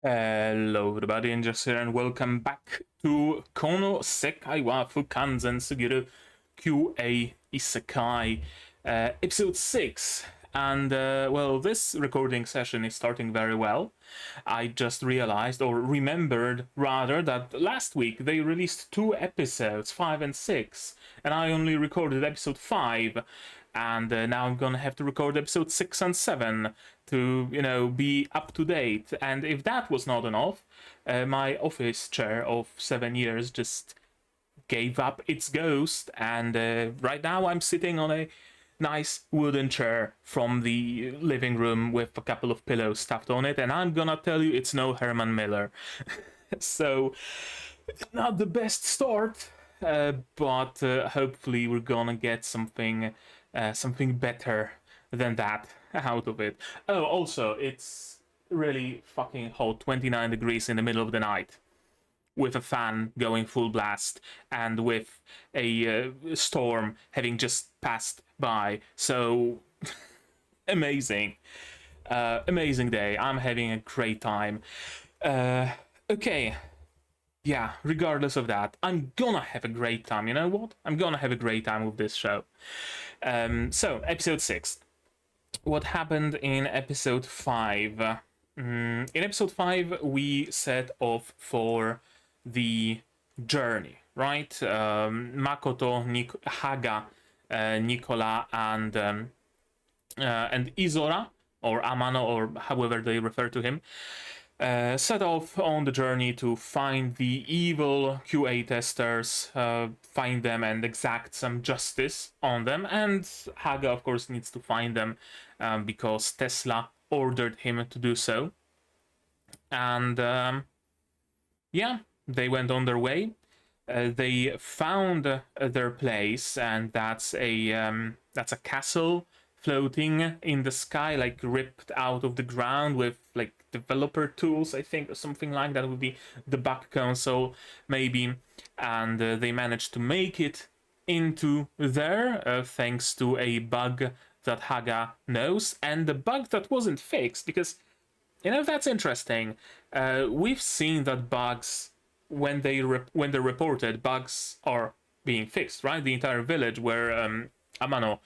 Hello everybody, and just here and welcome back to Kono Sekai wa Fukanzen Sugiru QA Isekai, episode 6. And, well, this recording session is starting very well. I just realized, or remembered rather, that last week they released 2 episodes, 5 and 6, and I only recorded episode 5. And now I'm gonna have to record episode 6 and 7 to, be up to date. And if that was not enough, my office chair of 7 years just gave up its ghost, and right now I'm sitting on a nice wooden chair from the living room with a couple of pillows stuffed on it, and I'm gonna tell you it's no Herman Miller. So, not the best start, but hopefully we're gonna get something better than that out of it. Oh, also, it's really fucking hot, 29 degrees in the middle of the night, with a fan going full blast, and with a storm having just passed by. So, amazing. Amazing day. I'm having a great time. Okay. Yeah, regardless of that, I'm gonna have a great time. You know what? I'm gonna have a great time with this show. So, episode 6. What happened in episode 5? In episode 5, we set off for the journey, right? Makoto, Haga, Nikola, and Izora, or Amano, or however they refer to him, set off on the journey to find the evil QA testers, find them and exact some justice on them. And Haga, of course, needs to find them because Tesla ordered him to do so. And yeah, they went on their way. They found their place, and that's a castle floating in the sky, like ripped out of the ground with like developer tools, I think, or something like that. Would be the back console, maybe. And they managed to make it into there thanks to a bug that Haga knows, and the bug that wasn't fixed, because that's interesting. We've seen that bugs, when they're reported, bugs are being fixed, right? The entire village where Amano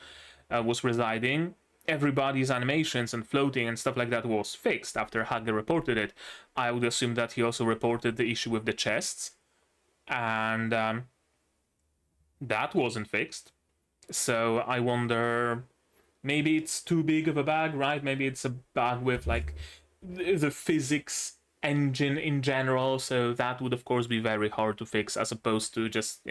was residing, everybody's animations and floating and stuff like that was fixed after Haga reported it. I would assume that he also reported the issue with the chests, and that wasn't fixed. So I wonder, maybe it's too big of a bug, right? Maybe it's a bug with like the physics engine in general, so that would of course be very hard to fix, as opposed to just,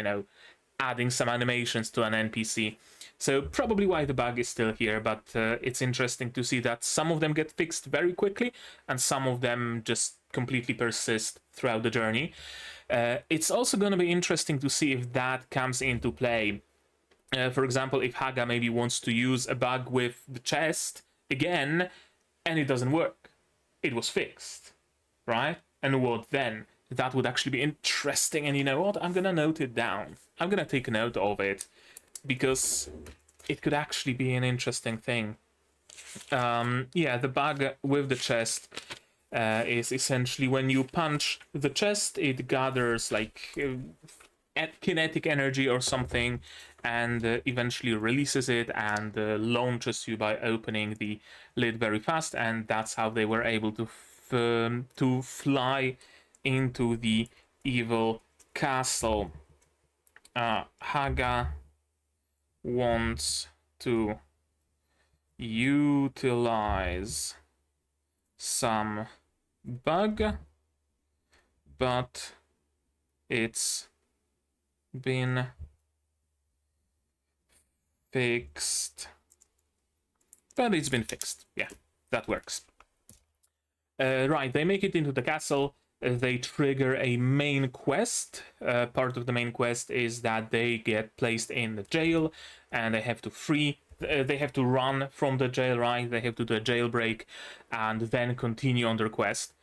adding some animations to an NPC. So probably why the bug is still here, but it's interesting to see that some of them get fixed very quickly and some of them just completely persist throughout the journey. It's also going to be interesting to see if that comes into play. For example, if Haga maybe wants to use a bug with the chest again and it doesn't work. It was fixed, right? And what then? That would actually be interesting, and you know what? I'm gonna note it down. I'm gonna take a note of it, because it could actually be an interesting thing. Yeah, the bug with the chest is essentially when you punch the chest, it gathers like kinetic energy or something, and eventually releases it and launches you by opening the lid very fast, and that's how they were able to fly into the evil castle. Haga wants to utilize some bug, but it's been fixed. But it's been fixed. Yeah, that works. Right, they make it into the castle. They trigger a main quest. Part of the main quest is that they get placed in the jail, and they have to they have to run from the jail, right? They have to do a jailbreak and then continue on their quest.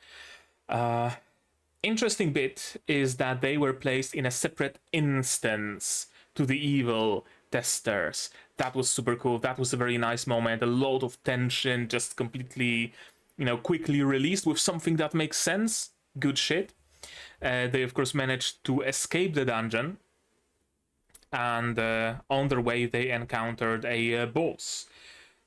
Interesting bit is that they were placed in a separate instance to the evil testers. That was super cool. That was a very nice moment. A lot of tension, just completely you know, quickly released with something that makes sense. Good shit. They of course managed to escape the dungeon, and on their way they encountered a boss,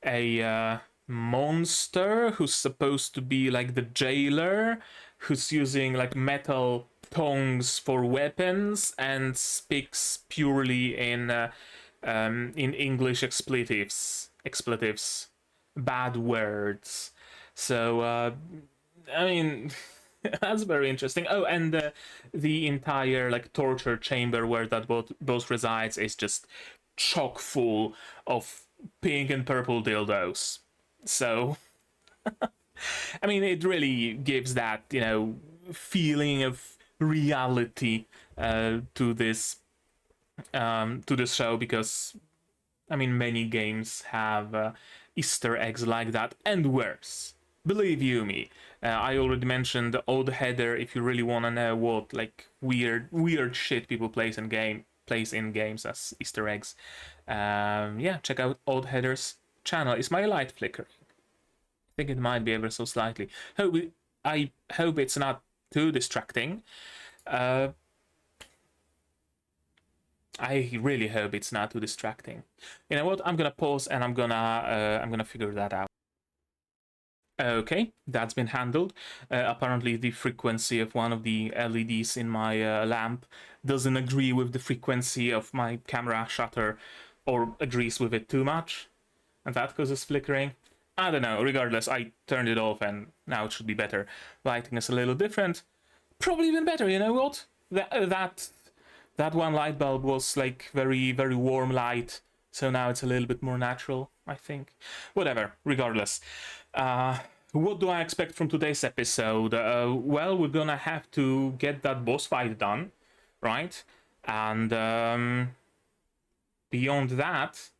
a monster who's supposed to be like the jailer, who's using like metal tongs for weapons and speaks purely in English expletives, bad words. So I mean, that's very interesting. Oh, and the entire like torture chamber where that boss resides is just chock full of pink and purple dildos. So, I mean, it really gives that, you know, feeling of reality to this show, because I mean, many games have Easter eggs like that and worse. Believe you me, I already mentioned the old header. If you really want to know what like weird shit people place in games as Easter eggs, yeah, check out old header's channel. Is my light flickering? I think it might be ever so slightly. I hope it's not too distracting. I really hope it's not too distracting. You know what? I'm gonna pause and I'm gonna figure that out. Okay, that's been handled. Apparently the frequency of one of the LEDs in my lamp doesn't agree with the frequency of my camera shutter, or agrees with it too much, and that causes flickering. I don't know. Regardless, I turned it off and now it should be better. Lighting is a little different. Probably even better, you know what? That one light bulb was like very, very warm light, so now it's a little bit more natural, I think. Whatever, regardless. What do I expect from today's episode? Well, we're gonna have to get that boss fight done, right? And beyond that,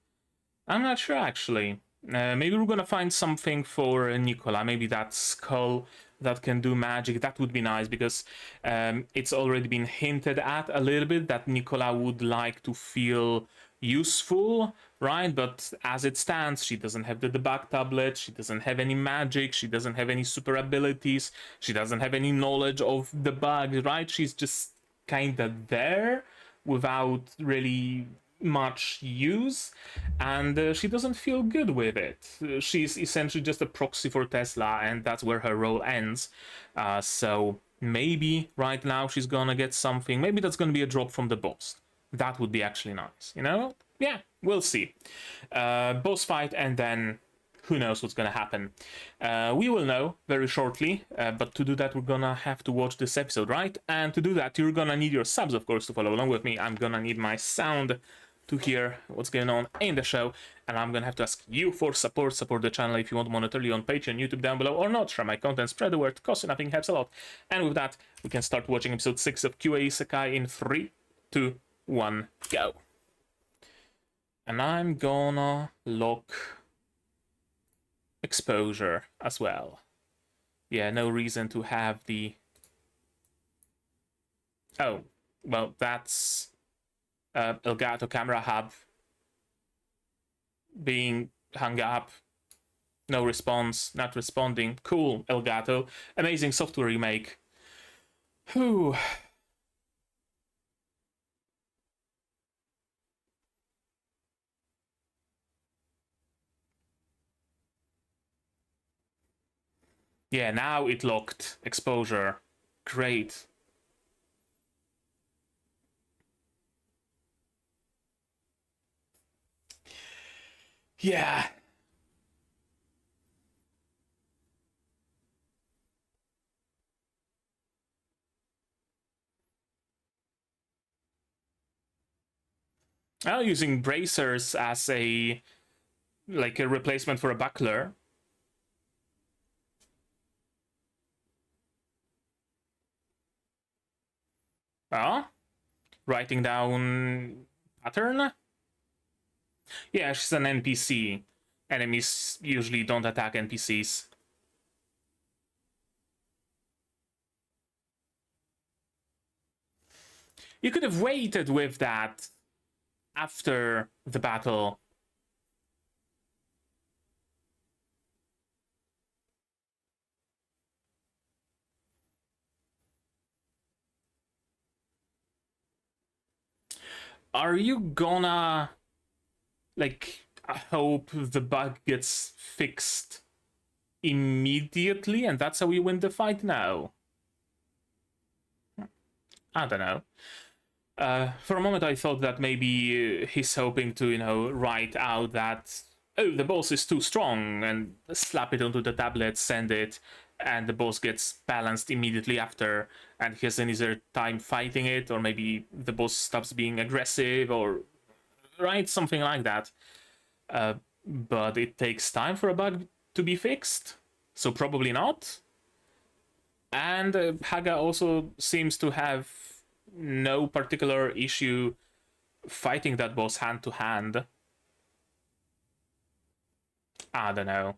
I'm not sure actually. Maybe we're gonna find something for Nikola. Maybe that skull that can do magic. That would be nice, because it's already been hinted at a little bit that Nikola would like to feel useful, right? But as it stands, she doesn't have the debug tablet, she doesn't have any magic, she doesn't have any super abilities, she doesn't have any knowledge of the bug, right? She's just kinda there without really much use, and she doesn't feel good with it. She's essentially just a proxy for Tesla, and that's where her role ends. So maybe right now she's gonna get something. Maybe that's gonna be a drop from the boss. That would be actually nice, you know? Yeah, we'll see. Boss fight, and then who knows what's gonna happen. We will know very shortly, but to do that we're gonna have to watch this episode, right? And to do that you're gonna need your subs, of course, to follow along with me. I'm gonna need my sound to hear what's going on in the show, and I'm gonna have to ask you for support. Support the channel if you want monetarily on Patreon, YouTube down below, or not. Share my content, spread the word, costs you nothing, helps a lot. And with that, we can start watching episode 6 of QA Sekai in 3, 2, 1, go. And I'm gonna lock exposure as well. Yeah, no reason to have the... Oh, well, that's Elgato camera hub being hung up. No response, not responding. Cool, Elgato. Amazing software you make. Whew. Yeah, now it locked exposure. Great. Yeah. Now using bracers as a like a replacement for a buckler. Oh? Writing down pattern? Yeah, she's an NPC. Enemies usually don't attack NPCs. You could have waited with that after the battle. are you gonna, like, hope the bug gets fixed immediately and that's how you win the fight now? I don't know. For a moment I thought that maybe he's hoping to, you know, write out that, oh, the boss is too strong, and slap it onto the tablet, send it, and the boss gets balanced immediately after, and he has an easier time fighting it, or maybe the boss stops being aggressive, or, right, something like that. But it takes time for a bug to be fixed, so probably not. And Haga also seems to have no particular issue fighting that boss hand to hand. I don't know.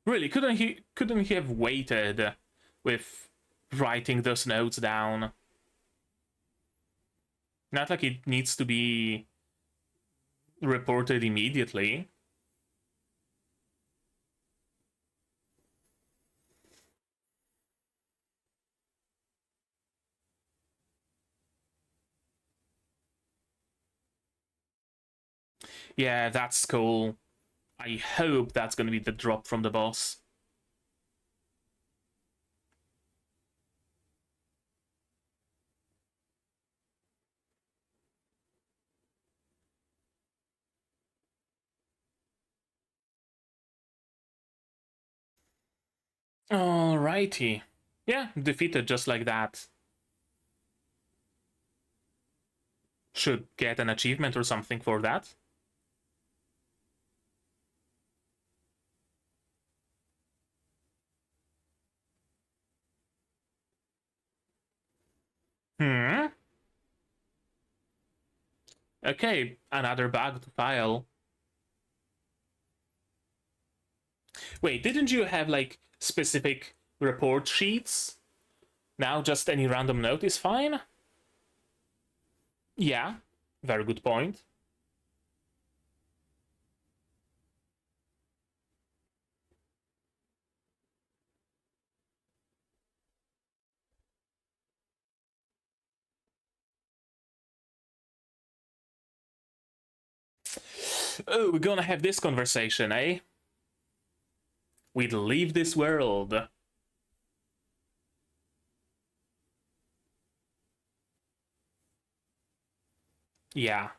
Really, couldn't he have waited with writing those notes down? Not like it needs to be reported immediately. Yeah, that's cool. I hope that's gonna be the drop from the boss. Alrighty. Yeah, defeated just like that. Should get an achievement or something for that. Hmm? Okay, another bug to file. Wait, didn't you have, like, specific report sheets? Now just any random note is fine? Yeah, very good point. Oh, we're gonna have this conversation, eh? We'd leave this world. Yeah.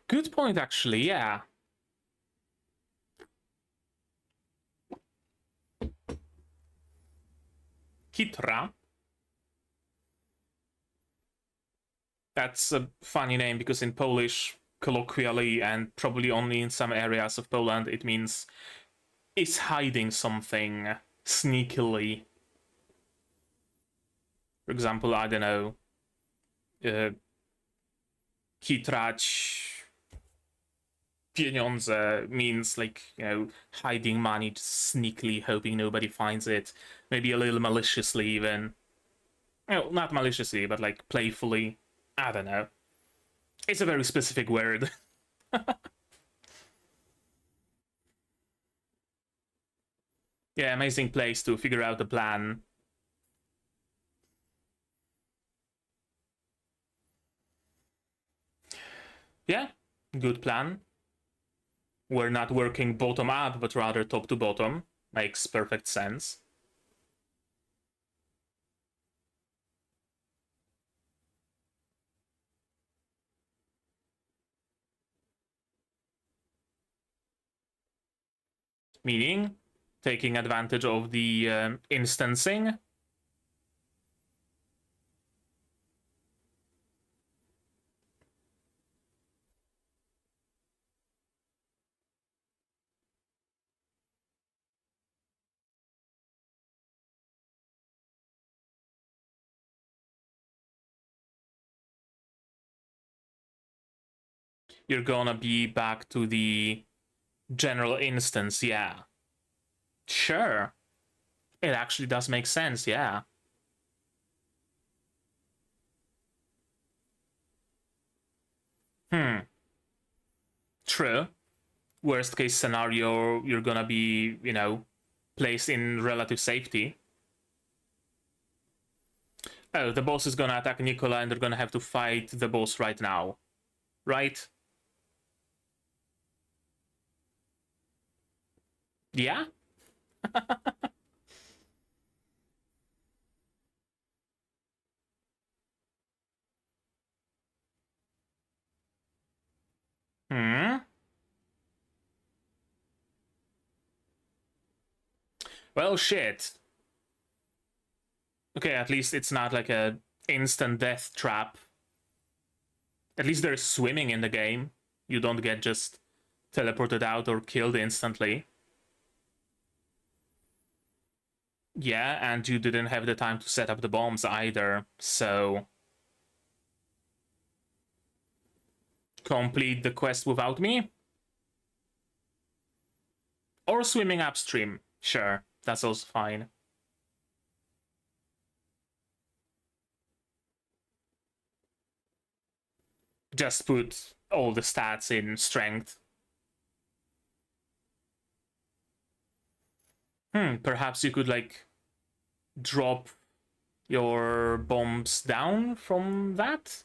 Good point, actually, yeah. Kitra. That's a funny name because in Polish, colloquially, and probably only in some areas of Poland, it means is hiding something sneakily. For example, I don't know, kitrać pieniądze means, like, you know, hiding money just sneakily, hoping nobody finds it. Maybe a little maliciously, even. Well, not maliciously, but like playfully. I don't know. It's a very specific word. Yeah, amazing place to figure out the plan. Yeah, good plan. We're not working bottom up, but rather top to bottom. Makes perfect sense. Meaning, taking advantage of the instancing. You're gonna be back to the general instance, yeah. Sure. It actually does make sense, yeah. Hmm. True. Worst case scenario, you're gonna be, you know, placed in relative safety. Oh, the boss is gonna attack Nikola and they're gonna have to fight the boss right now. Right? Yeah? Hmm? Well, shit. Okay, at least it's not like a instant death trap. At least there's swimming in the game. You don't get just teleported out or killed instantly. Yeah, and you didn't have the time to set up the bombs either, so... Complete the quest without me? Or swimming upstream. Sure, that's also fine. Just put all the stats in strength. Perhaps you could, like, drop your bombs down from that?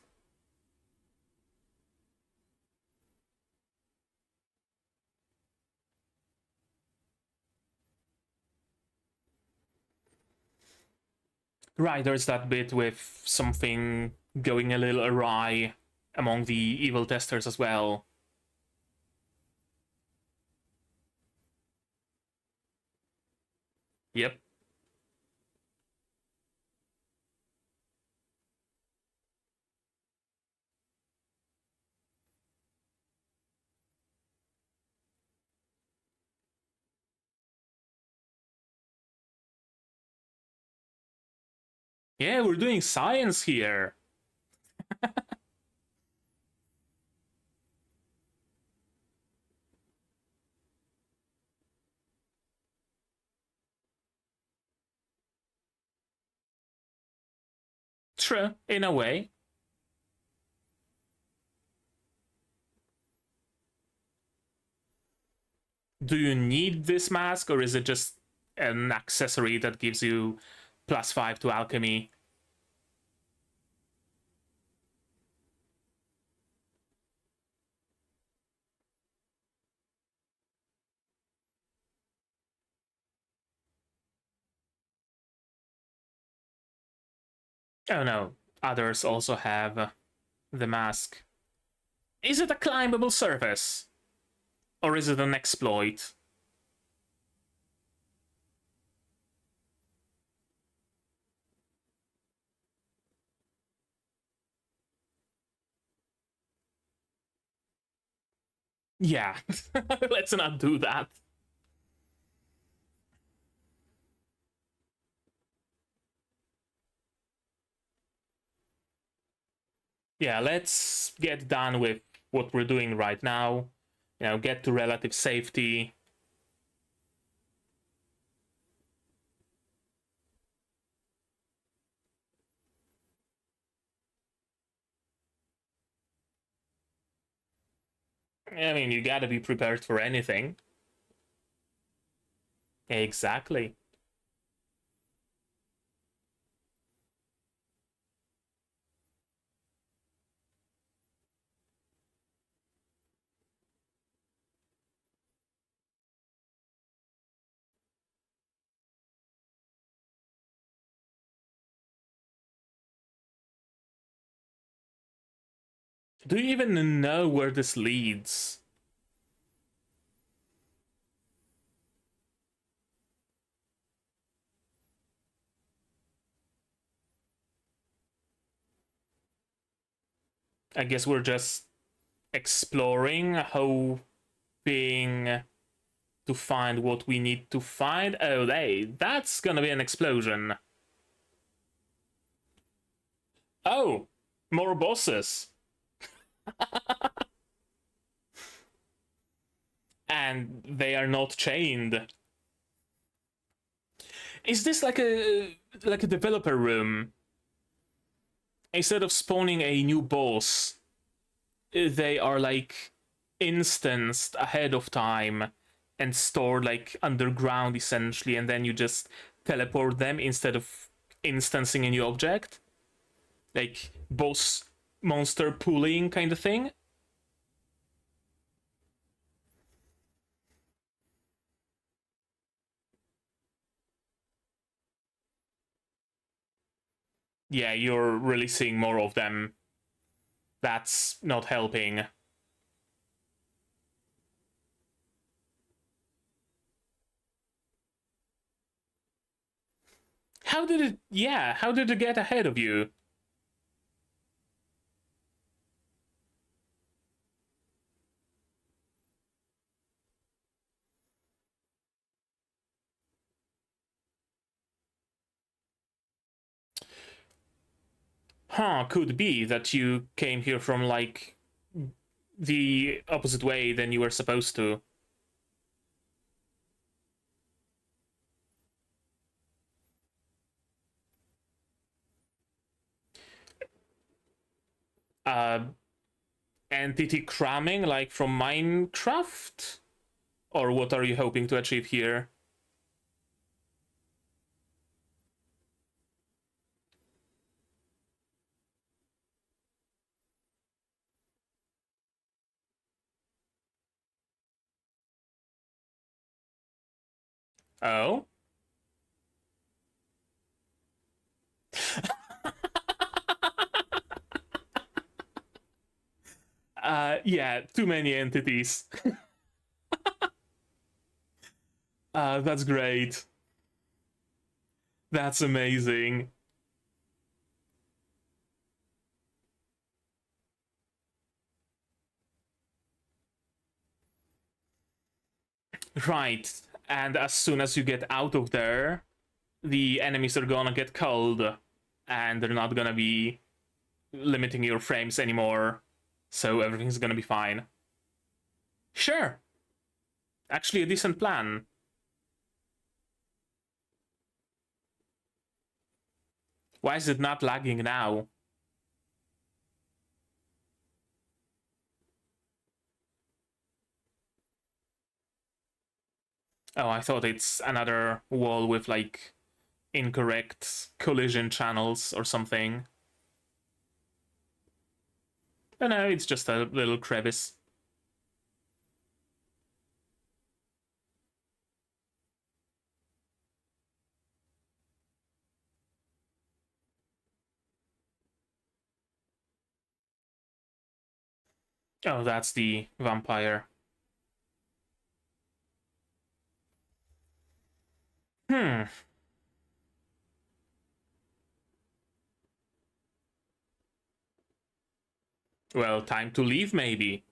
Right, there's that bit with something going a little awry among the evil testers as well. Yep. Yeah, we're doing science here. True, in a way. Do you need this mask, or is it just an accessory that gives you +5 to alchemy? Oh no, others also have the mask. Is it a climbable surface? Or is it an exploit? Yeah, let's not do that. Yeah, let's get done with what we're doing right now. You know, get to relative safety. I mean, you gotta be prepared for anything. Exactly. Do you even know where this leads? I guess we're just exploring, hoping to find what we need to find. Oh, hey, that's gonna be an explosion. Oh, more bosses. And they are not chained. Is this like a developer room? Instead of spawning a new boss, they are like instanced ahead of time and stored like underground essentially, and then you just teleport them instead of instancing a new object. like boss monster pooling kind of thing. Yeah, you're releasing more of them. That's not helping. How did it... Yeah, how did it get ahead of you? Huh, could be that you came here from, like, the opposite way than you were supposed to. Uh, entity cramming, like from Minecraft? Or what are you hoping to achieve here? Oh? Yeah, too many entities. That's great. That's amazing. Right. And as soon as you get out of there, the enemies are gonna get cold, and they're not gonna be limiting your frames anymore, so everything's gonna be fine. Sure. Actually, a decent plan. Why is it not lagging now? Oh, I thought it's another wall with, like, incorrect collision channels or something. Oh no, it's just a little crevice. Oh, that's the vampire. Hmm. Well, time to leave, maybe.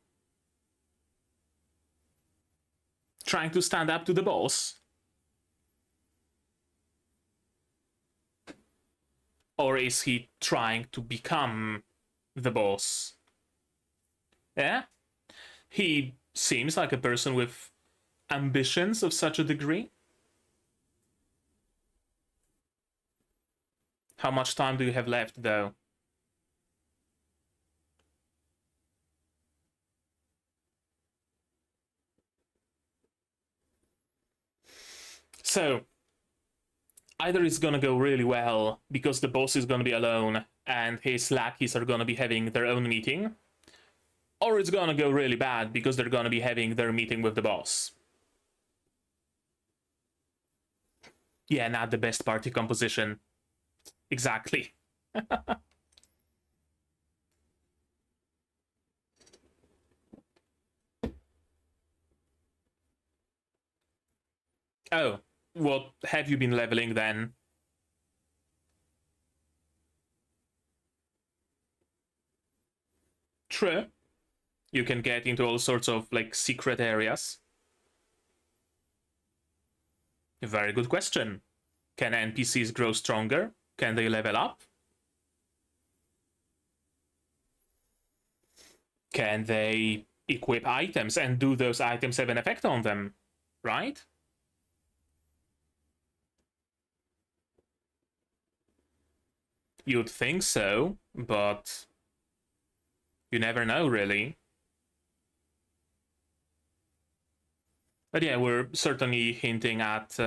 Trying to stand up to the boss? Or is he trying to become the boss? Yeah? He seems like a person with ambitions of such a degree. How much time do you have left, though? So, either it's gonna go really well because the boss is gonna be alone and his lackeys are gonna be having their own meeting, or it's gonna go really bad because they're gonna be having their meeting with the boss. Yeah, not the best party composition. Exactly. Oh, what have you been leveling then? True. You can get into all sorts of, like, secret areas. Very good question. Can NPCs grow stronger? Can they level up? Can they equip items, and do those items have an effect on them? Right? You'd think so, but you never know, really. But yeah, we're certainly hinting at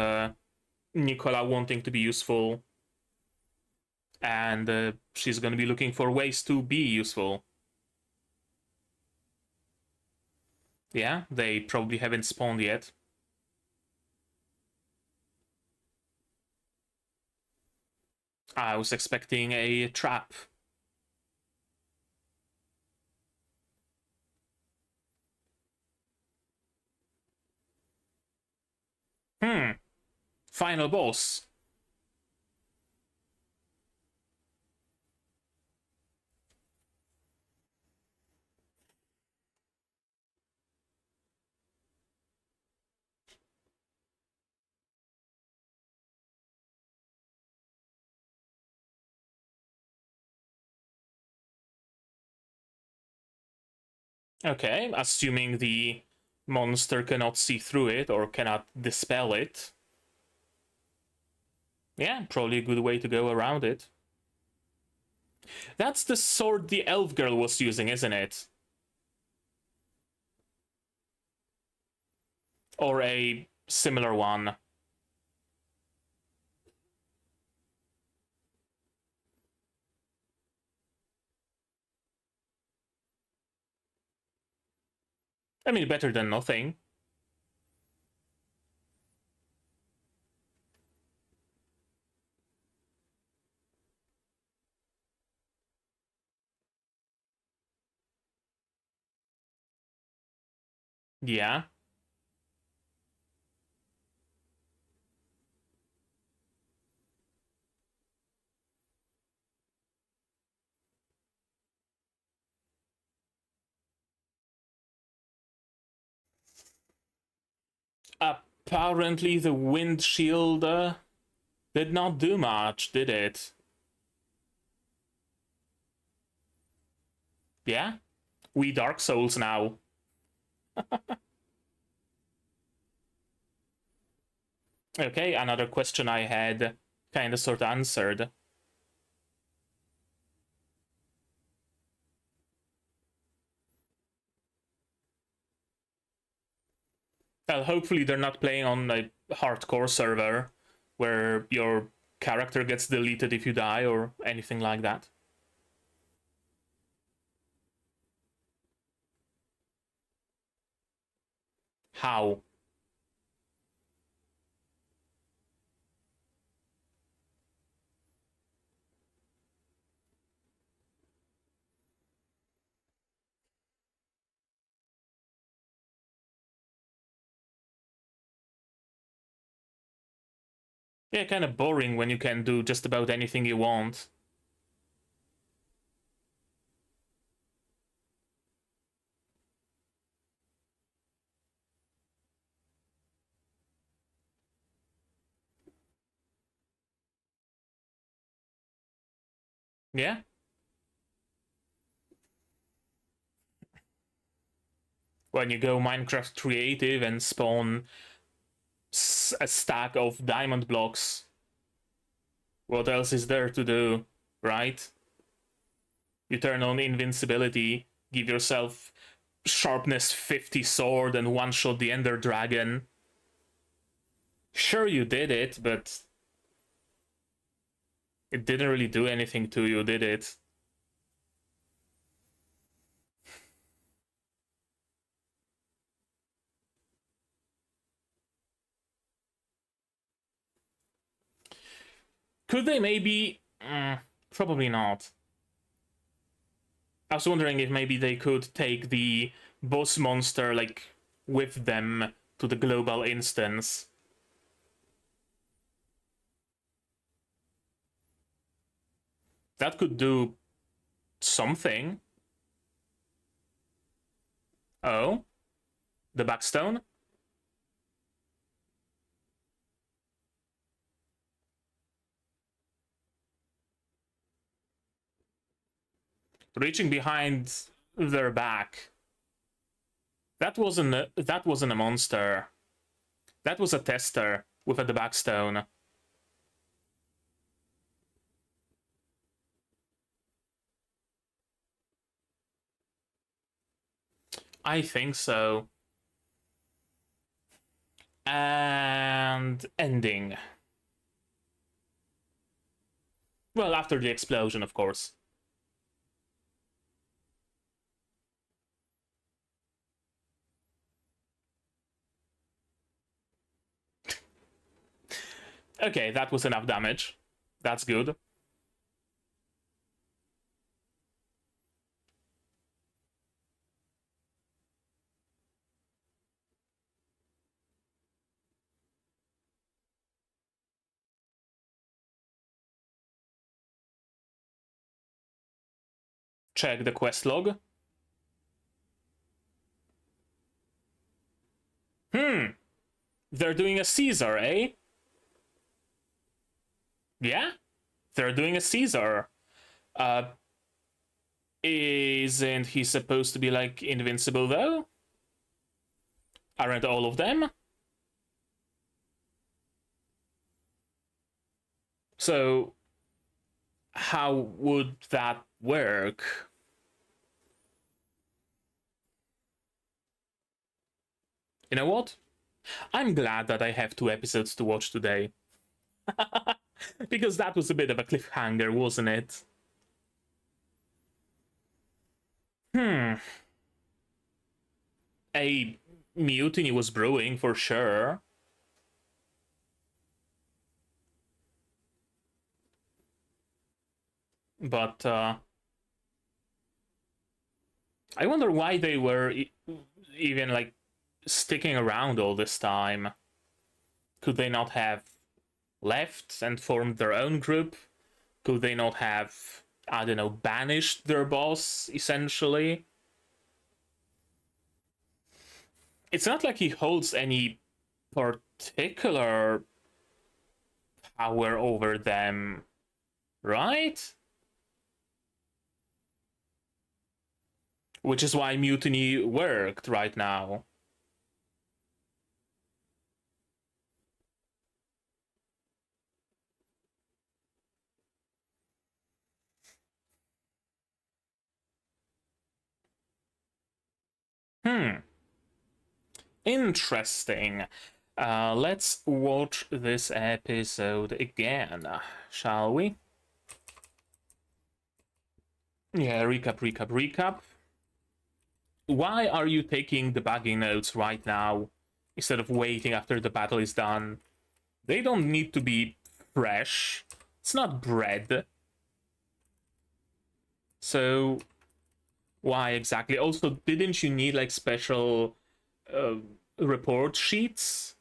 Nikola wanting to be useful. and she's gonna be looking for ways to be useful. Yeah, they probably haven't spawned yet. I was expecting a trap. Final boss. Okay, assuming the monster cannot see through it or cannot dispel it. Yeah, probably a good way to go around it. That's the sword the elf girl was using, isn't it? Or a similar one. I mean, better than nothing. Yeah. Apparently the windshield did not do much, did it? Yeah? We Dark Souls now. Okay, another question I had kinda sort of answered. Well, hopefully they're not playing on a hardcore server where your character gets deleted if you die or anything like that. How? Yeah, kind of boring when you can do just about anything you want. Yeah? When you go Minecraft creative and spawn a stack of diamond blocks, what else is there to do, right? You turn on invincibility, give yourself sharpness 50 sword and one-shot the Ender Dragon. Sure, you did it, but it didn't really do anything to you, did it? Could they maybe... probably not. I was wondering if maybe they could take the boss monster, like, with them to the global instance. That could do something. Oh? The backstone? Reaching behind their back. That wasn't a monster. That was a tester with a backstone. I think so. And ending. Well, after the explosion, of course. Okay, that was enough damage. That's good. Check the quest log. They're doing a Caesar, eh? Yeah? They're doing a Caesar. Isn't he supposed to be, like, invincible, though? Aren't all of them? So, how would that work? You know what? I'm glad that I have 2 episodes to watch today. Because that was a bit of a cliffhanger, wasn't it? A mutiny was brewing for sure. But I wonder why they were even like sticking around all this time. Could they not have left and formed their own group? Could they not have, I don't know, banished their boss, essentially? It's not like he holds any particular power over them, right? Which is why mutiny worked right now. Interesting. Let's watch this episode again, shall we? Yeah, recap. Why are you taking the baggy notes right now instead of waiting after the battle is done? They don't need to be fresh. It's not bread. So why exactly? Also, didn't you need like special report sheets?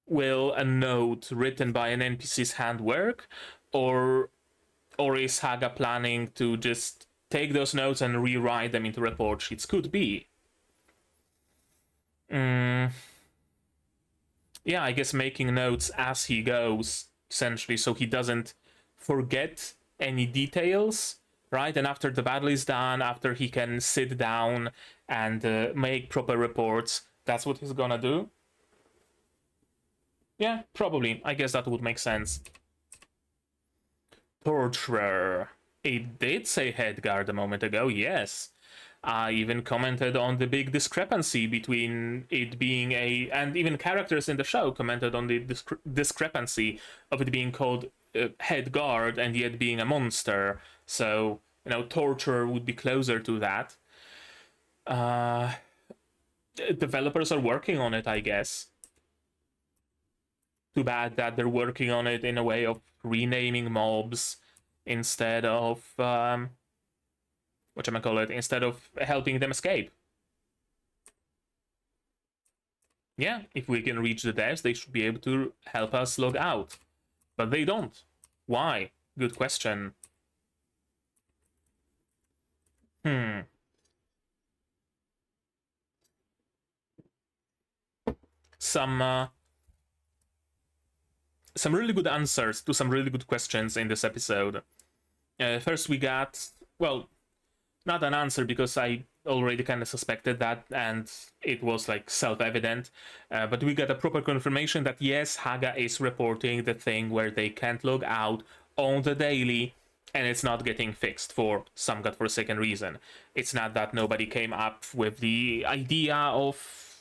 Will a note written by an NPC's hand work, or is Haga planning to just take those notes and rewrite them into report sheets? Could be. Yeah, I guess making notes as he goes, essentially, so he doesn't forget any details, right? And after the battle is done, after he can sit down and make proper reports, that's what he's gonna do. Yeah, probably. I guess that would make sense. Torturer. It did say headguard a moment ago, yes. I even commented on the big discrepancy between it being and even characters in the show commented on the discrepancy of it being called head guard and yet being a monster. So, you know, torture would be closer to that. Developers are working on it, I guess. Too bad that they're working on it in a way of renaming mobs instead of instead of helping them escape. Yeah, if we can reach the devs, they should be able to help us log out. But they don't. Why? Good question. Some really good answers to some really good questions in this episode. First we got, well, not an answer because I already kind of suspected that and it was like self-evident, but we got a proper confirmation that yes, Haga is reporting the thing where they can't log out on the daily and it's not getting fixed for some godforsaken reason. It's not that nobody came up with the idea of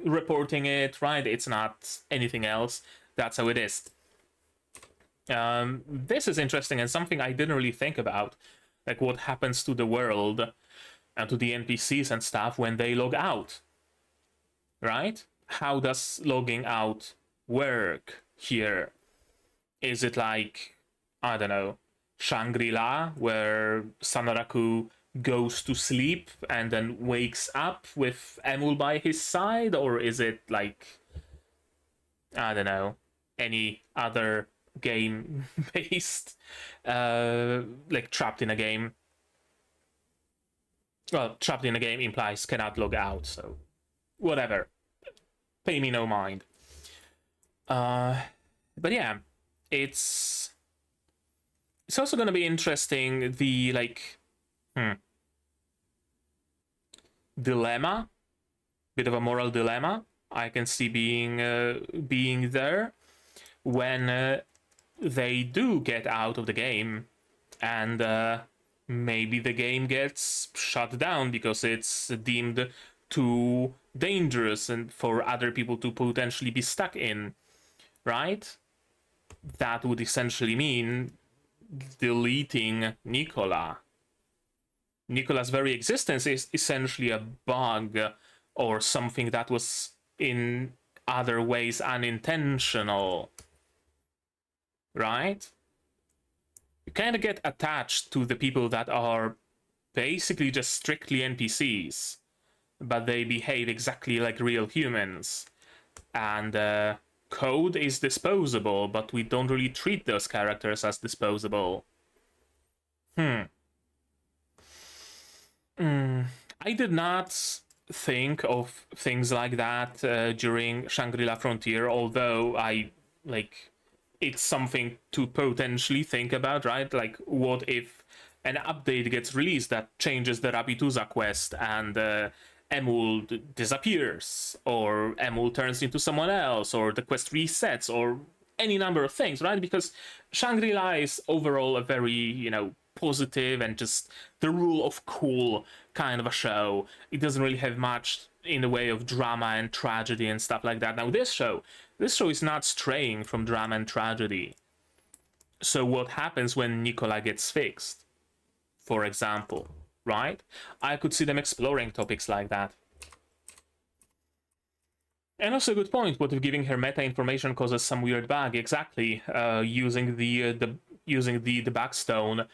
reporting it, right? It's not anything else. That's how it is. This is interesting and something I didn't really think about. Like, what happens to the world and to the NPCs and stuff when they log out, right? How does logging out work here? Is it like, I don't know, Shangri-La, where Sanaraku goes to sleep and then wakes up with Emul by his side? Or is it like, I don't know, any other game based, like trapped in a game? Well, trapped in a game implies cannot log out, so whatever. Pay me no mind. But yeah, it's also gonna be interesting, the like dilemma, bit of a moral dilemma I can see being there when they do get out of the game, and maybe the game gets shut down because it's deemed too dangerous and for other people to potentially be stuck in, right? That would essentially mean deleting Nikola. Nikola's very existence is essentially a bug or something that was in other ways unintentional, right? You kind of get attached to the people that are basically just strictly NPCs, but they behave exactly like real humans. And code is disposable, but we don't really treat those characters as disposable. I did not think of things like that during Shangri-La Frontier, although it's something to potentially think about, right? Like, what if an update gets released that changes the Rabituza quest and Emul disappears, or Emul turns into someone else, or the quest resets, or any number of things, right? Because Shangri-La is overall a very, positive and just the rule of cool kind of a show. It doesn't really have much in the way of drama and tragedy and stuff like that. Now, this show is not straying from drama and tragedy. So what happens when Nikola gets fixed, for example, right? I could see them exploring topics like that. And also a good point, what if giving her meta information causes some weird bug? Exactly. Using the backstone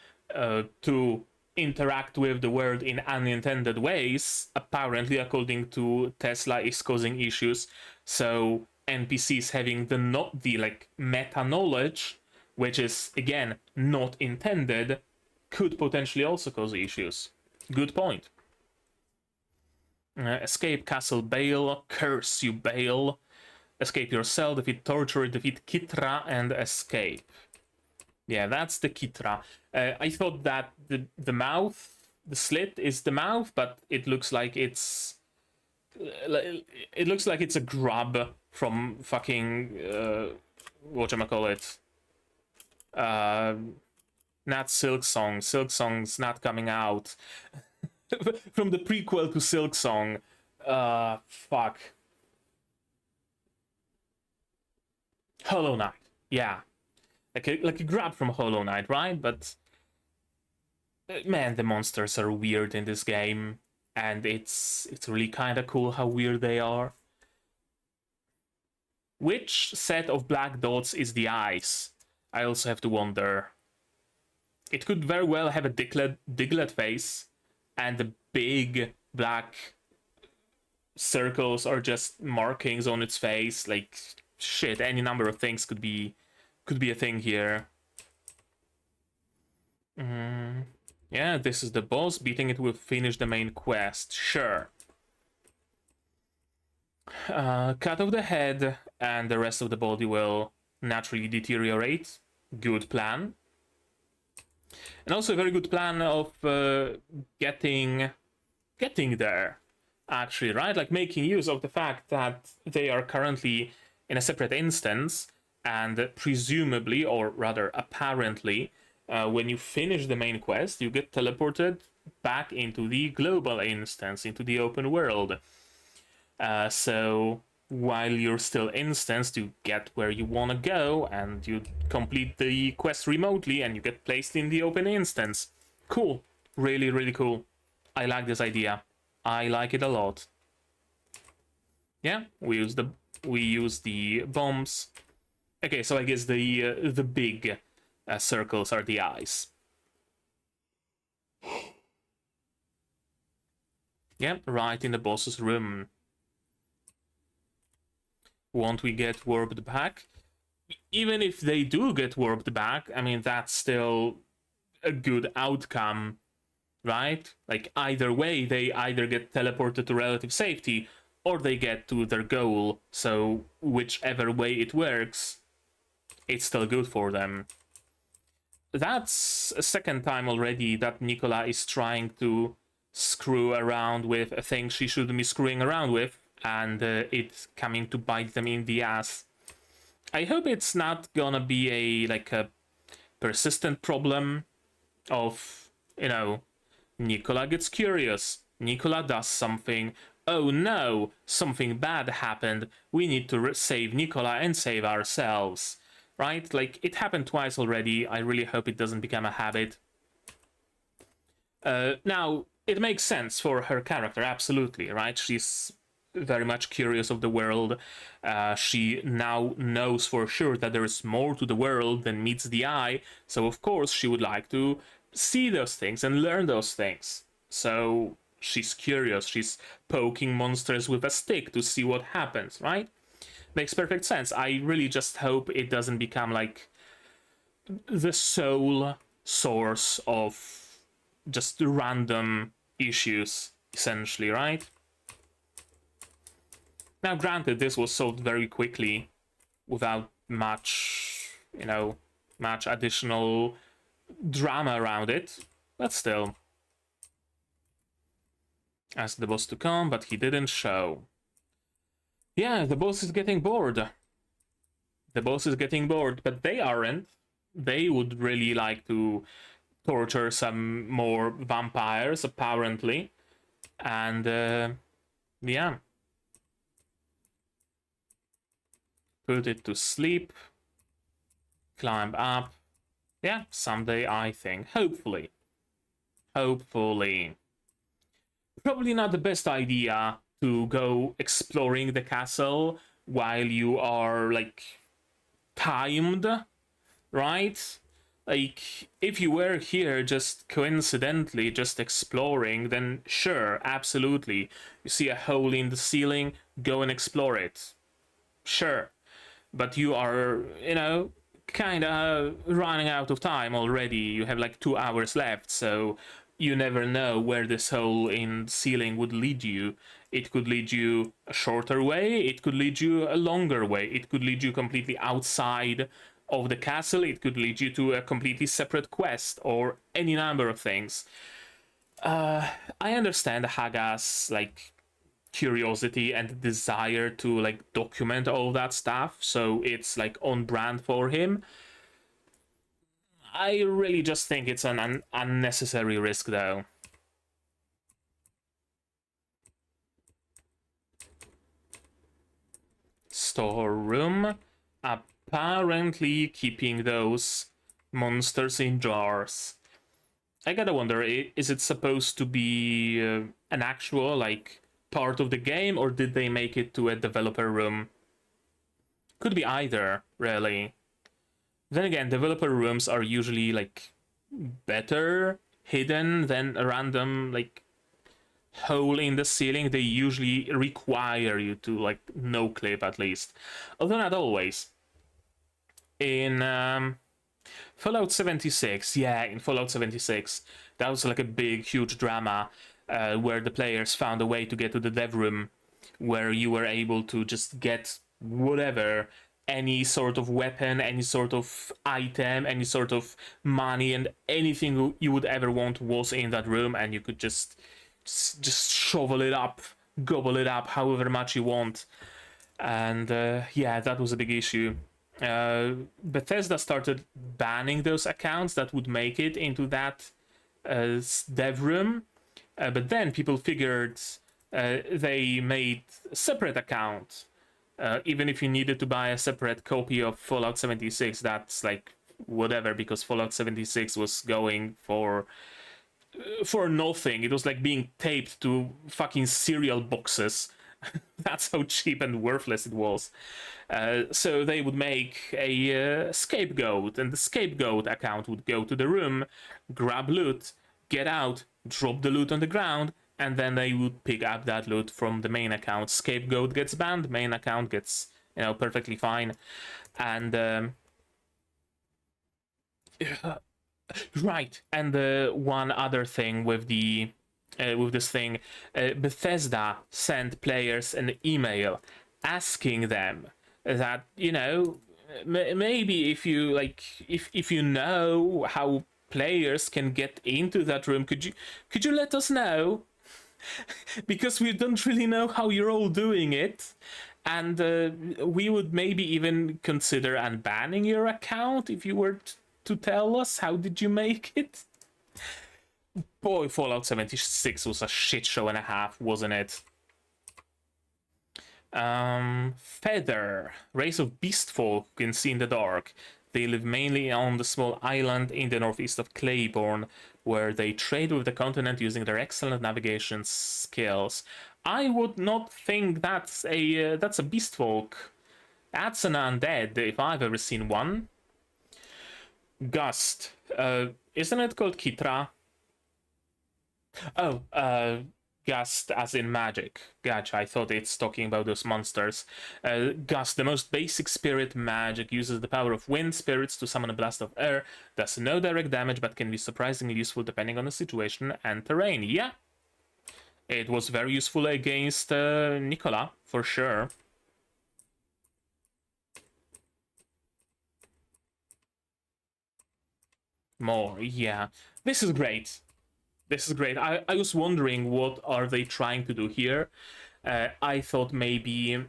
to interact with the world in unintended ways, apparently, according to Tesla, is causing issues. So NPCs having the meta knowledge, which is again not intended, could potentially also cause issues. Good point. Escape Castle Bayle. Curse you, Bayle. Escape your cell, defeat Torture, defeat Kitra, and escape. Yeah, that's the Kitra. I thought that the mouth, the slit is the mouth, but it looks like it's a grub from fucking whatchamacallit. Not Silk Song. Silk Song's not coming out. From the prequel to Silk Song. Fuck. Hollow Knight. Yeah. Like a grab from Hollow Knight, right? But man, the monsters are weird in this game, and it's really kind of cool how weird they are. Which set of black dots is the eyes? I also have to wonder. It could very well have a Diglett face, and the big black circles are just markings on its face. Like, shit, any number of things could be a thing here. Yeah, this is the boss. Beating it will finish the main quest. Sure. Cut off the head and the rest of the body will naturally deteriorate. Good plan. And also a very good plan of getting there, actually, right? Like, making use of the fact that they are currently in a separate instance, and presumably, or rather apparently, when you finish the main quest, you get teleported back into the global instance, into the open world. So while you're still instanced, you get where you want to go, and you complete the quest remotely, and you get placed in the open instance. Cool. Really, really cool. I like this idea. I like it a lot. Yeah, we use the bombs. Okay, so I guess the big circles are the eyes. Yeah, right in the boss's room. Won't we get warped back? Even if they do get warped back, I mean, that's still a good outcome, right? Like, either way, they either get teleported to relative safety or they get to their goal. So, whichever way it works, it's still good for them. That's a second time already that Nikola is trying to screw around with a thing she shouldn't be screwing around with, and it's coming to bite them in the ass. I hope it's not gonna be a persistent problem of, you know, Nikola gets curious, Nikola does something, oh no, something bad happened, we need to save Nikola and save ourselves, right? Like, it happened twice already. I really hope it doesn't become a habit. Now, it makes sense for her character, absolutely, right? She's very much curious of the world. She now knows for sure that there is more to the world than meets the eye, so of course she would like to see those things and learn those things. So she's curious, she's poking monsters with a stick to see what happens, right? Makes perfect sense. I really just hope it doesn't become like the sole source of just random issues, essentially, right? Now, granted, this was solved very quickly without much, much additional drama around it, but still. Asked the boss to come, but he didn't show. Yeah, the boss is getting bored. The boss is getting bored, but they aren't. They would really like to torture some more vampires, apparently. And, yeah. Put it to sleep. Climb up. Yeah, someday, I think. Hopefully. Hopefully. Probably not the best idea to go exploring the castle while you are, like, timed, right? Like, if you were here just coincidentally just exploring, then sure, absolutely. You see a hole in the ceiling, go and explore it. Sure. But you are, kind of running out of time already. You have like 2 hours left, so you never know where this hole in the ceiling would lead you. It could lead you a shorter way, it could lead you a longer way, it could lead you completely outside of the castle, it could lead you to a completely separate quest, or any number of things. I understand Haga's, like, curiosity and desire to, like, document all that stuff, so it's, like, on brand for him. I really just think it's an unnecessary risk, though. Storeroom. Apparently keeping those monsters in jars. I gotta wonder, is it supposed to be an actual, like, part of the game, or did they make it to a developer room? Could be either, really. Then again, developer rooms are usually, like, better hidden than a random, like, hole in the ceiling. They usually require you to, like, no-clip at least. Although not always. In Fallout 76, yeah, in Fallout 76, that was like a big, huge drama where the players found a way to get to the dev room, where you were able to just get whatever, any sort of weapon, any sort of item, any sort of money, and anything you would ever want was in that room, and you could just shovel it up, gobble it up, however much you want. And yeah, that was a big issue. Bethesda started banning those accounts that would make it into that dev room, but then people figured they made a separate account Even if you needed to buy a separate copy of Fallout 76, that's like whatever, because Fallout 76 was going for nothing. It was like being taped to fucking cereal boxes. That's how cheap and worthless it was. So they would make a scapegoat, and the scapegoat account would go to the room, grab loot, get out, drop the loot on the ground, and then they would pick up that loot from the main account. Scapegoat gets banned, main account gets, perfectly fine. And right, and one other thing with the with this thing, Bethesda sent players an email asking them that, maybe if you if you know how players can get into that room, could you let us know, because we don't really know how you're all doing it, and we would maybe even consider unbanning your account if you were to tell us how did you make it. Boy, Fallout 76 was a shit show and a half, wasn't it? Feather, race of beast folk who can see in the dark. They live mainly on the small island in the northeast of Clayborne, where they trade with the continent using their excellent navigation skills. I would not think that's a beast folk. That's an undead if I've ever seen one. Gust, isn't it called Kitra? Oh, Gust as in magic. Gotcha, I thought it's talking about those monsters. Gust, the most basic spirit magic, uses the power of wind spirits to summon a blast of air, does no direct damage but can be surprisingly useful depending on the situation and terrain. Yeah, it was very useful against Nikola, for sure. More, yeah. This is great. This is great. I was wondering what are they trying to do here. I thought maybe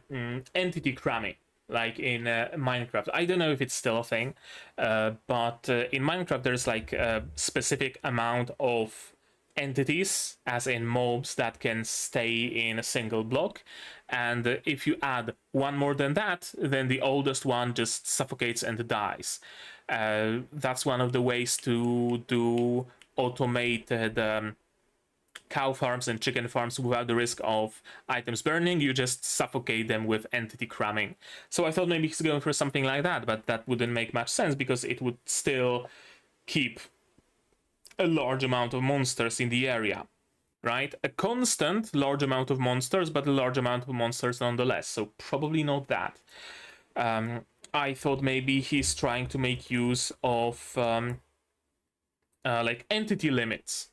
entity cramming, like in Minecraft. I don't know if it's still a thing, but in Minecraft there's like a specific amount of entities, as in mobs, that can stay in a single block, and if you add one more than that, then the oldest one just suffocates and dies. That's one of the ways to do automated cow farms and chicken farms without the risk of items burning. You just suffocate them with entity cramming. So I thought maybe he's going for something like that, but that wouldn't make much sense because it would still keep a large amount of monsters in the area, right? A constant large amount of monsters, but a large amount of monsters nonetheless. So probably not that. I thought maybe he's trying to make use of like entity limits,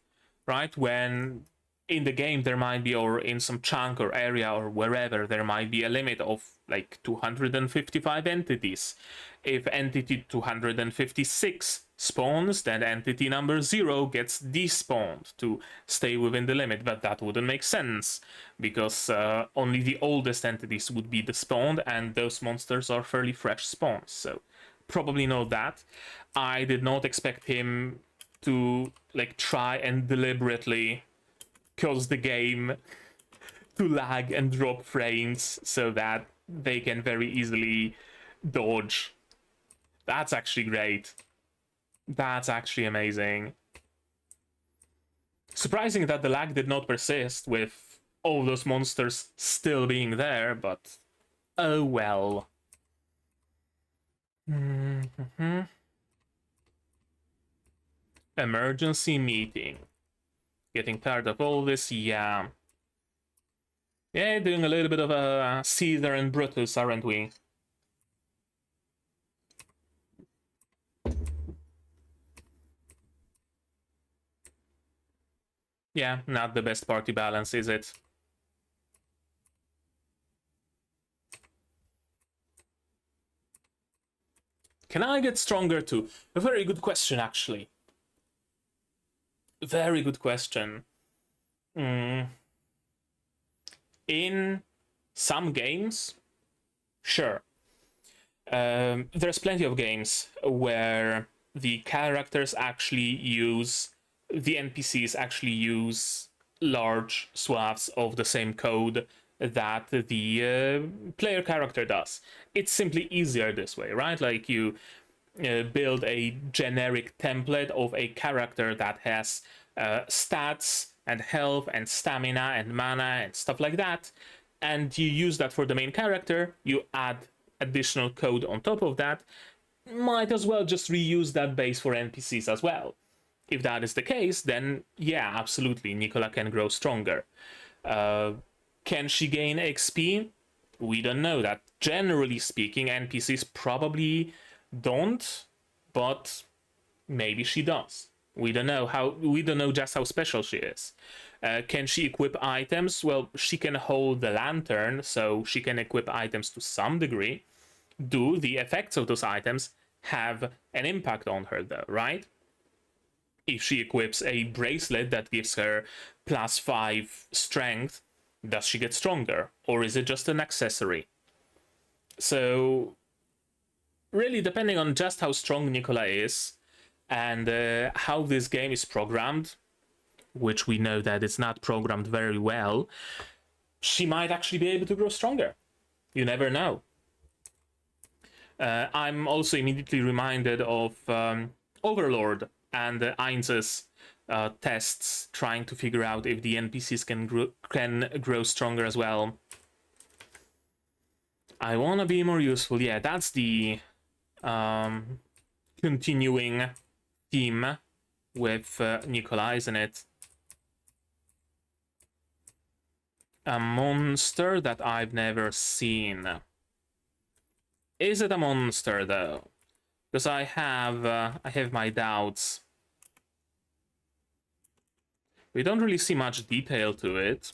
right? When in the game there might be, or in some chunk or area or wherever, there might be a limit of like 255 entities. If entity 256 spawns, then entity number 0 gets despawned to stay within the limit, but that wouldn't make sense because only the oldest entities would be despawned, and those monsters are fairly fresh spawns, so probably not that. I did not expect him to like try and deliberately cause the game to lag and drop frames so that they can very easily dodge. That's actually great. That's actually amazing. Surprising that the lag did not persist with all those monsters still being there, but oh well. Emergency meeting. Getting tired of all this, yeah. Yeah, doing a little bit of a Caesar and Brutus, aren't we? Yeah, not the best party balance, is it? Can I get stronger too? A very good question, actually. Very good question. In some games, sure. There's plenty of games where the characters actually use, the NPCs actually use large swaths of the same code that the player character does. It's simply easier this way, right? Like you build a generic template of a character that has stats and health and stamina and mana and stuff like that, and you use that for the main character. You add additional code on top of that. Might as well just reuse that base for NPCs as well. If that is the case, then yeah, absolutely, Nikola can grow stronger. Can she gain XP? We don't know that. Generally speaking, NPCs probably don't, but maybe she does. We don't know how. We don't know just how special she is. Can she equip items? Well, she can hold the lantern, so she can equip items to some degree. Do the effects of those items have an impact on her, though, right? If she equips a bracelet that gives her +5 strength, does she get stronger? Or is it just an accessory? So, really, depending on just how strong Nikola is and how this game is programmed, which we know that it's not programmed very well, she might actually be able to grow stronger. You never know. I'm also immediately reminded of Overlord and Ainz's tests trying to figure out if the NPCs can grow stronger as well. I want to be more useful. Yeah, that's the continuing theme with Nikola, isn't it? A monster that I've never seen. Is it a monster though? Because I have my doubts. We don't really see much detail to it.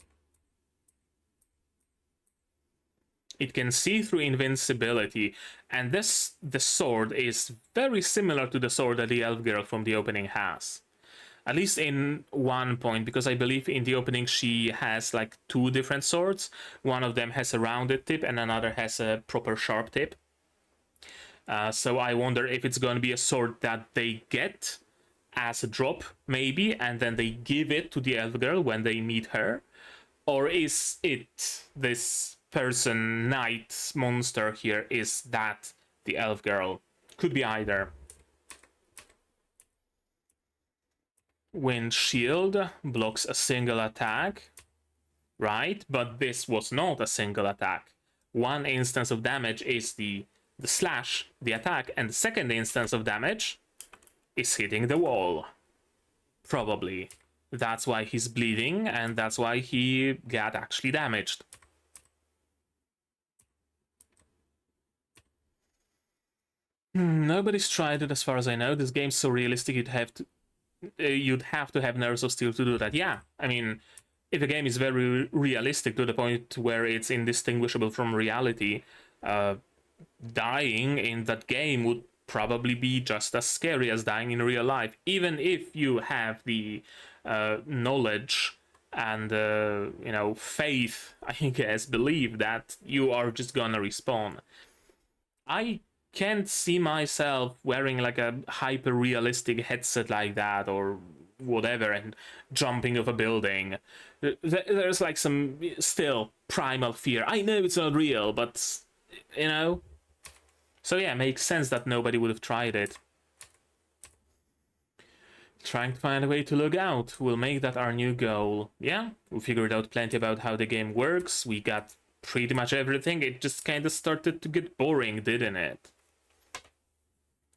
It can see through invincibility, and the sword is very similar to the sword that the elf girl from the opening has. At least in one point, because I believe in the opening she has like 2 different swords. One of them has a rounded tip and another has a proper sharp tip. So I wonder if it's going to be a sword that they get as a drop, maybe, and then they give it to the elf girl when they meet her. Or is it this person, knight monster here, is that the elf girl? Could be either. Wind shield blocks a single attack, right? But this was not a single attack. One instance of damage is the slash, the attack, and the second instance of damage is hitting the wall. Probably. That's why he's bleeding, and that's why he got actually damaged. Nobody's tried it as far as I know. This game's so realistic you'd have to have nerves of steel to do that. Yeah, I mean, if a game is very realistic to the point where it's indistinguishable from reality, dying in that game would probably be just as scary as dying in real life, even if you have the knowledge and faith, I guess, believe that you are just gonna respawn. I can't see myself wearing like a hyper realistic headset like that or whatever and jumping off a building. There's like some still primal fear. I know it's not real, but so yeah, makes sense that nobody would have tried it. Trying to find a way to log out. We'll make that our new goal. Yeah, we figured out plenty about how the game works. We got pretty much everything. It just kind of started to get boring, didn't it?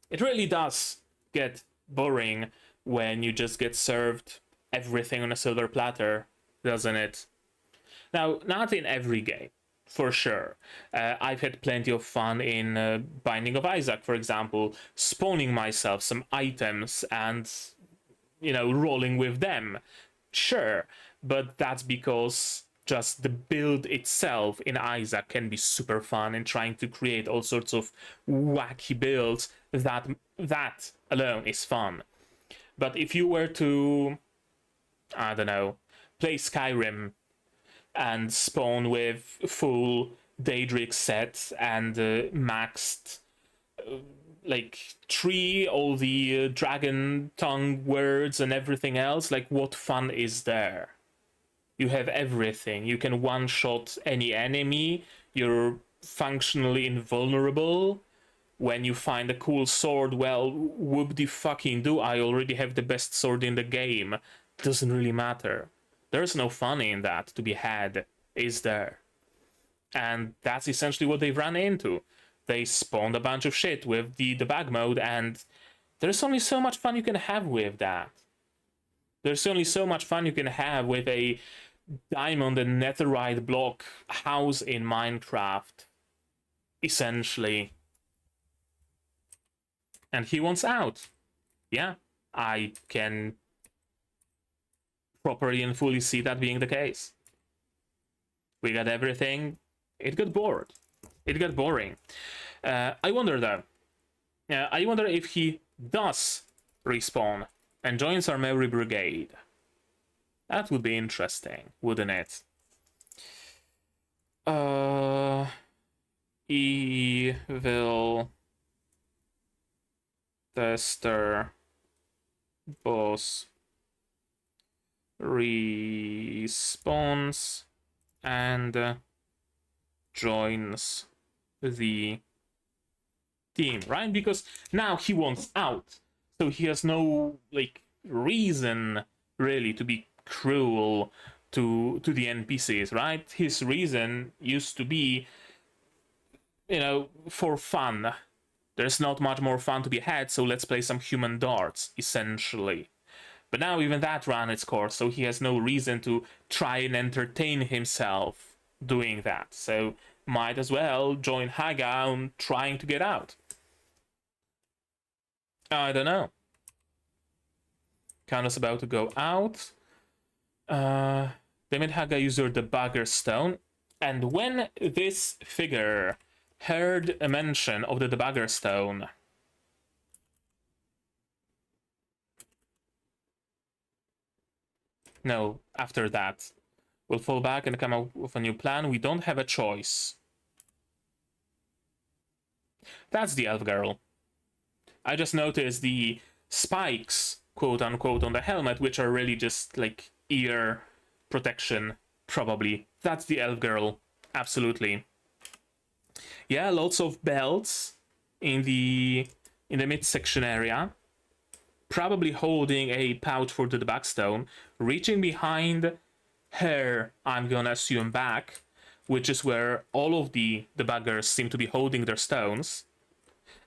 It really does get boring when you just get served everything on a silver platter, doesn't it? Now, not in every game, for sure. I've had plenty of fun in Binding of Isaac, for example, spawning myself some items and, rolling with them. Sure, but that's because just the build itself in Isaac can be super fun, and trying to create all sorts of wacky builds, that alone is fun. But if you were to, I don't know, play Skyrim and spawn with full Daedric set and maxed tree, all the dragon tongue words and everything else, like, what fun is there? You have everything. You can one-shot any enemy. You're functionally invulnerable. When you find a cool sword, well, whoop-de-fucking-do, I already have the best sword in the game. Doesn't really matter. There's no fun in that to be had, is there? And that's essentially what they've run into. They spawned a bunch of shit with the debug mode, and there's only so much fun you can have with that. There's only so much fun you can have with a diamond and netherite block house in Minecraft, essentially. And he wants out. Yeah, I can properly and fully see that being the case. We got everything. It got bored. It got boring. I wonder though. I wonder if he does respawn and joins our Mary Brigade. That would be interesting, wouldn't it? Evil tester boss respawns and joins the team, right? Because now he wants out, so he has no like reason really to be cruel to the NPCs, right? His reason used to be, you know, for fun. There's not much more fun to be had, so let's play some human darts, essentially. But now even that ran its course, so he has no reason to try and entertain himself doing that. So might as well join Haga on trying to get out. I don't know. Kano's about to go out. They made Haga use the debugger stone, and when this figure heard a mention of the debugger stone, no, after that, we'll fall back and come up with a new plan. We don't have a choice. That's the elf girl. I just noticed the spikes, quote unquote, on the helmet, which are really just like ear protection, probably. That's the elf girl, absolutely. Yeah, lots of belts in the midsection area. Probably holding a pouch for the debug stone, reaching behind her, I'm gonna assume back, which is where all of the debuggers seem to be holding their stones,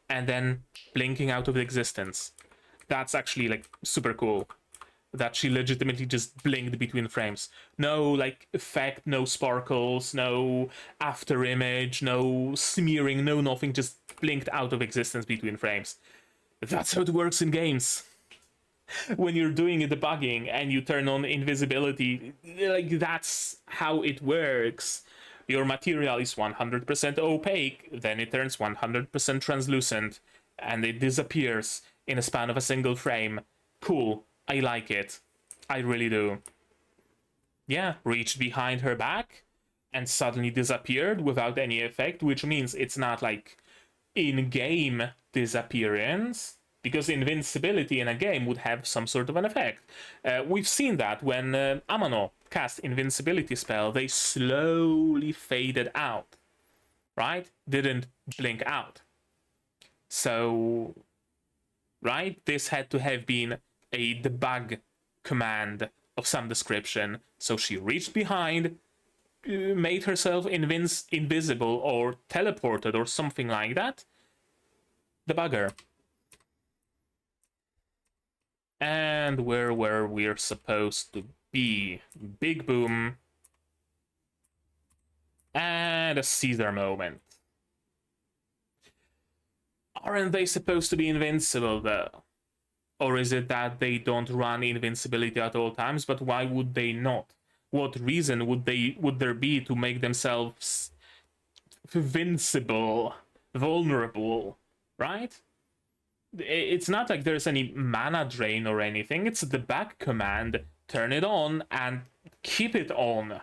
and then blinking out of existence. That's actually like super cool. That she legitimately just blinked between frames. No like effect, no sparkles, no after image, no smearing, no nothing, just blinked out of existence between frames. That's how it works in games. When you're doing debugging and you turn on invisibility, like that's how it works. Your material is 100% opaque, then it turns 100% translucent, and it disappears in a span of a single frame. Cool. I like it. I really do. Yeah, reached behind her back and suddenly disappeared without any effect, which means it's not like in-game disappearance, because invincibility in a game would have some sort of an effect. We've seen that when Amano cast invincibility spell, they slowly faded out, right? Didn't blink out. So, right? This had to have been a debug command of some description. So she reached behind, made herself invisible or teleported or something like that. Debugger. And where were we supposed to be? Big boom. And a Caesar moment. Aren't they supposed to be invincible though? Or is it that they don't run invincibility at all times? But why would they not? What reason would there be to make themselves invincible, vulnerable, right? It's not like there's any mana drain or anything. It's the back command. Turn it on and keep it on.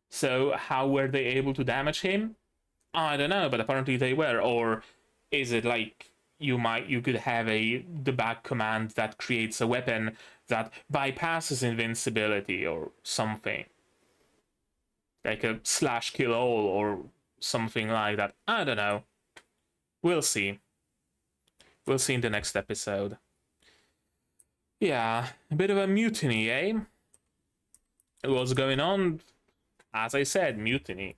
So how were they able to damage him? I don't know, but apparently they were. Or is it like you could have the back command that creates a weapon that bypasses invincibility or something. Like a slash kill all or something like that. I don't know. We'll see. We'll see in the next episode. Yeah, a bit of a mutiny, eh? What's going on? As I said, mutiny.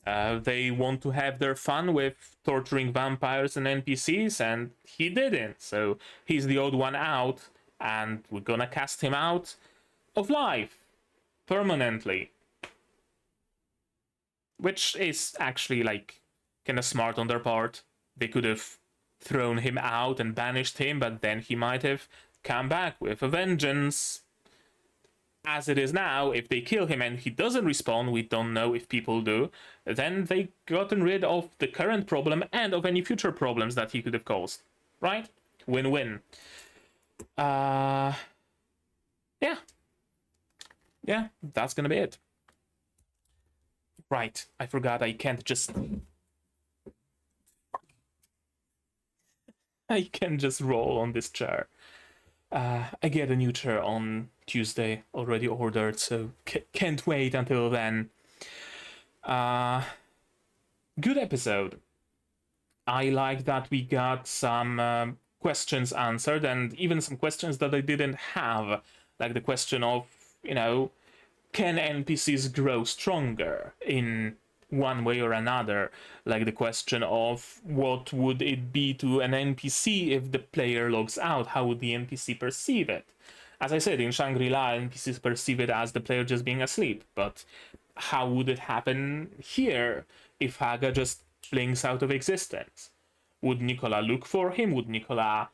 They want to have their fun with torturing vampires and NPCs, and he didn't. So he's the odd one out, and we're gonna cast him out of life permanently. Which is actually like kind of smart on their part. They could have thrown him out and banished him, but then he might have come back with a vengeance. As it is now, if they kill him and he doesn't respawn, we don't know if people do, then they gotten rid of the current problem and of any future problems that he could have caused. Right? Win-win. Yeah. Yeah, that's gonna be it. Right, I forgot I can't just... I can just roll on this chair. I get a new chair on Tuesday, already ordered, so can't wait until then. Good episode. I like that we got some questions answered, and even some questions that I didn't have, like the question of, you know, can NPCs grow stronger in one way or another? Like the question of what would it be to an NPC if the player logs out? How would the NPC perceive it? As I said, in Shangri-La, NPCs perceive it as the player just being asleep, but how would it happen here if Haga just blinks out of existence? Would Nikola look for him? Would Nikola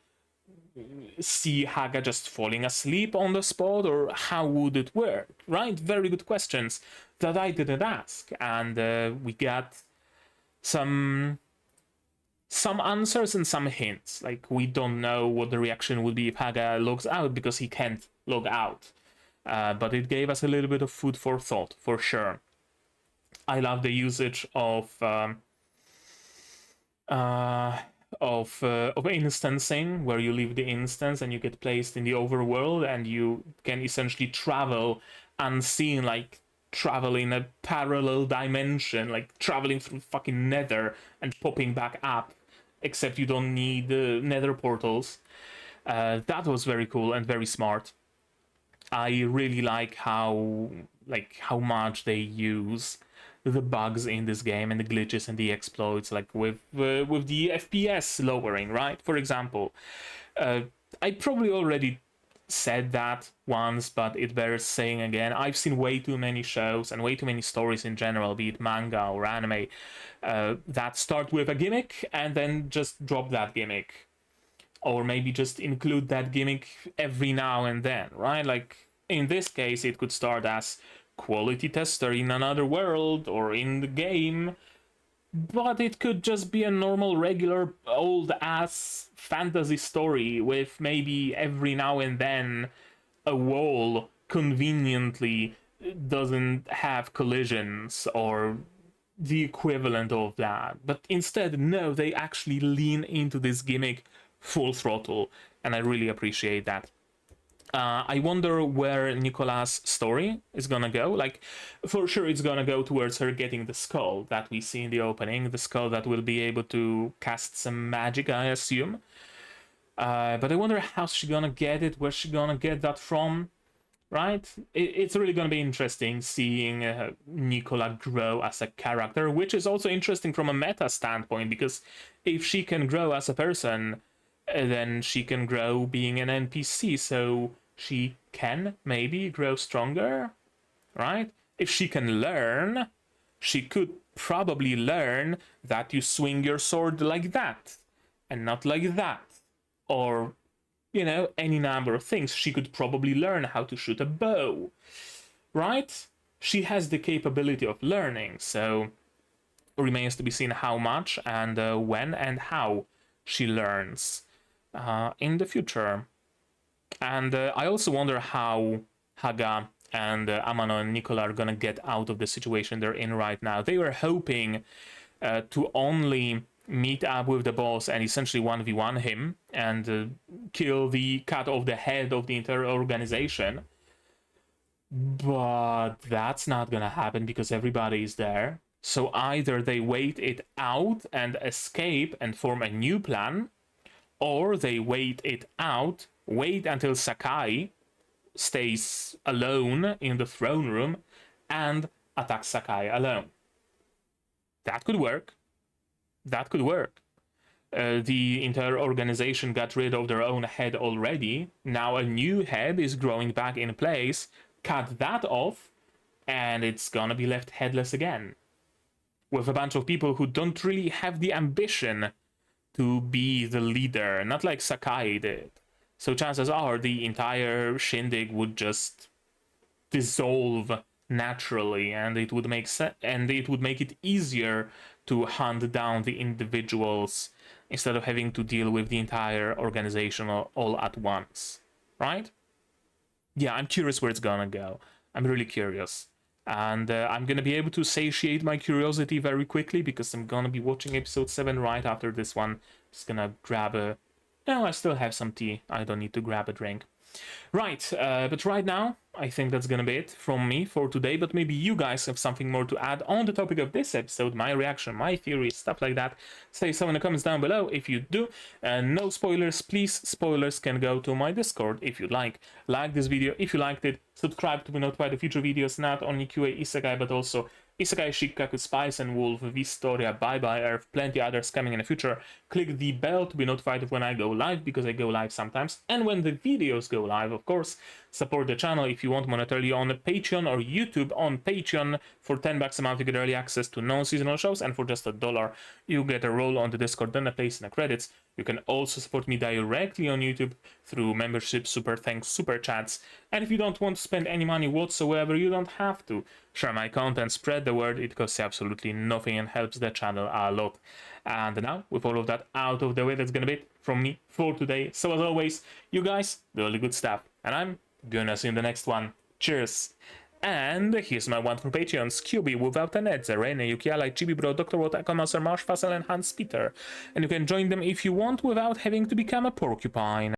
see Haga just falling asleep on the spot, or how would it work? Right? Very good questions that I didn't ask, and we got some answers and some hints. Like, we don't know what the reaction would be if Haga logs out, because he can't log out, but it gave us a little bit of food for thought, for sure. I love the usage of instancing, where you leave the instance and you get placed in the overworld, and you can essentially travel unseen, like travel in a parallel dimension, like traveling through fucking nether and popping back up, except you don't need nether portals. That was very cool and very smart. I really like how much they use the bugs in this game and the glitches and the exploits, like with the FPS lowering, right? For example, I probably already said that once, but it bears saying again. I've seen way too many shows and way too many stories in general, be it manga or anime, that start with a gimmick and then just drop that gimmick, or maybe just include that gimmick every now and then, right? Like in this case, it could start as quality tester in another world or in the game, but it could just be a normal, regular, old-ass fantasy story with maybe every now and then a wall conveniently doesn't have collisions or the equivalent of that. But instead, no, they actually lean into this gimmick full throttle, and I really appreciate that. I wonder where Nikola's story is gonna go. Like, for sure it's gonna go towards her getting the skull that we see in the opening, the skull that will be able to cast some magic, I assume. But I wonder how's she gonna get it, where's she gonna get that from, right? It's really gonna be interesting seeing Nikola grow as a character, which is also interesting from a meta standpoint, because if she can grow as a person, then she can grow being an NPC, so she can maybe grow stronger, right? If she can learn, she could probably learn that you swing your sword like that, and not like that. Or, you know, any number of things. She could probably learn how to shoot a bow, right? She has the capability of learning, so remains to be seen how much and when and how she learns in the future. And I also wonder how Haga and Amano and Nikola are gonna get out of the situation they're in right now. They were hoping to only meet up with the boss and essentially 1v1 him and cut off the head of the entire organization. But that's not gonna happen because everybody is there. So either they wait it out and escape and form a new plan, or they wait it out, wait until Sekai stays alone in the throne room and attacks Sekai alone. That could work. That could work. The entire organization got rid of their own head already. Now a new head is growing back in place. Cut that off, and it's gonna be left headless again. With a bunch of people who don't really have the ambition to be the leader, not like Sekai did. So chances are the entire shindig would just dissolve naturally, and it would make it easier to hunt down the individuals instead of having to deal with the entire organization all at once, right? Yeah, I'm curious where it's gonna go. I'm really curious. And I'm gonna be able to satiate my curiosity very quickly because I'm gonna be watching episode 7 right after this one. Just gonna grab a... No, I still have some tea. I don't need to grab a drink. Right, but right now, I think that's gonna be it from me for today, but maybe you guys have something more to add on the topic of this episode, my reaction, my theories, stuff like that. Say so in the comments down below if you do. No spoilers, please. Spoilers can go to my Discord if you'd like. Like this video if you liked it, subscribe to be notified of future videos, not only QA Isekai, but also Isekai, Shikaku, Spice and Wolf, Vistoria, Bye Bye Earth, plenty others coming in the future. Click the bell to be notified of when I go live, because I go live sometimes, and when the videos go live, of course. Support the channel if you want monetarily on Patreon or YouTube. On Patreon, for $10 a month you get early access to non-seasonal shows, and for just $1 you get a role on the Discord, then a place in the credits. You can also support me directly on YouTube through membership, super thanks, super chats. And if you don't want to spend any money whatsoever, you don't have to. Share my content, spread the word, it costs absolutely nothing and helps the channel a lot. And now, with all of that out of the way, that's gonna be it from me for today. So as always, you guys do all the good stuff, and I'm gonna see you in the next one. Cheers! And here's my one from Patreons: QB, Without an Ed, Zerene, Yukiala, Chibi Bro, Dr. Watt, Akonmaster, Marsh Fassel, and Hans Peter. And you can join them if you want without having to become a porcupine.